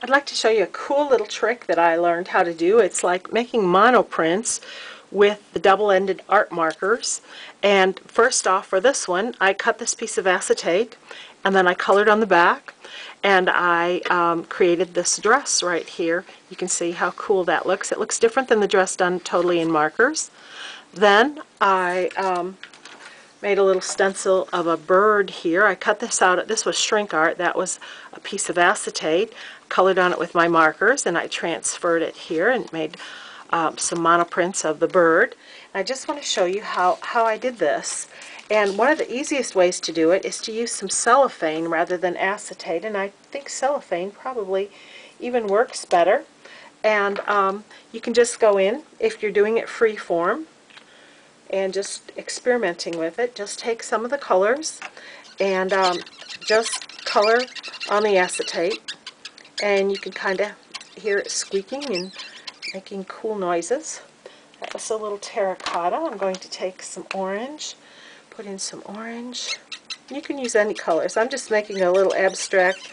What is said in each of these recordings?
I'd like to show you a cool little trick that I learned how to do. It's like making monoprints with the double-ended art markers. And first off, for this one, I cut this piece of acetate and then I colored on the back, and I created this dress right here. You can see how cool that looks. It looks different than the dress done totally in markers. Then I made a little stencil of a bird here. I cut this out. This was shrink art. That was a piece of acetate. Colored on it with my markers, and I transferred it here and made some monoprints of the bird. And I just want to show you how I did this. And one of the easiest ways to do it is to use some cellophane rather than acetate, and I think cellophane probably even works better. And you can just go in, if you're doing it free form, and just experimenting with it. Just take some of the colors and just color on the acetate, and you can kind of hear it squeaking and making cool noises. That was a little terracotta. I'm going to take some orange, put in some orange. You can use any colors. I'm just making a little abstract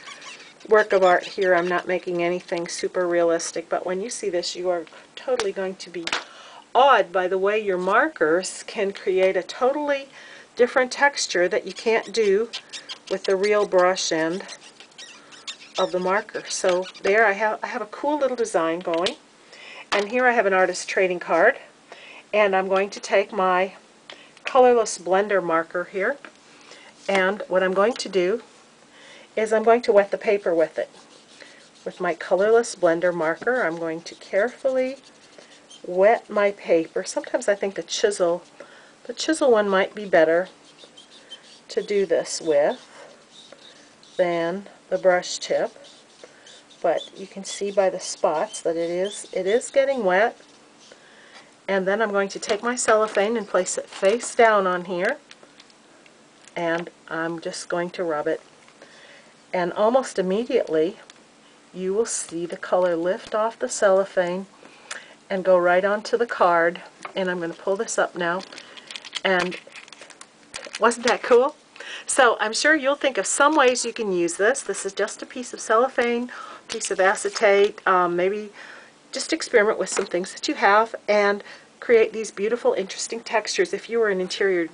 work of art here. I'm not making anything super realistic, but when you see this, you are totally going to be awed by the way your markers can create a totally different texture that you can't do with the real brush end of the marker. So there I have a cool little design going, and here I have an artist trading card, and I'm going to take my colorless blender marker here, and what I'm going to do is I'm going to wet the paper with it. With my colorless blender marker, I'm going to carefully wet my paper. Sometimes I think the chisel one might be better to do this with than the brush tip, but you can see by the spots that it is getting wet. And then I'm going to take my cellophane and place it face down on here, and I'm just going to rub it, and almost immediately you will see the color lift off the cellophane and go right onto the card. And I'm going to pull this up now, and wasn't that cool? So I'm sure you'll think of some ways you can use this. This is just a piece of cellophane, piece of acetate. Maybe just experiment with some things that you have and create these beautiful, interesting textures. If you were an interior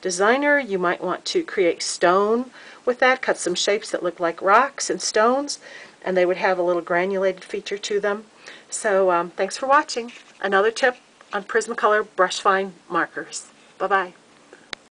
designer, you might want to create stone with that, cut some shapes that look like rocks and stones, and they would have a little granulated feature to them. So thanks for watching. Another tip on Prismacolor Brush Fine markers. Bye-bye.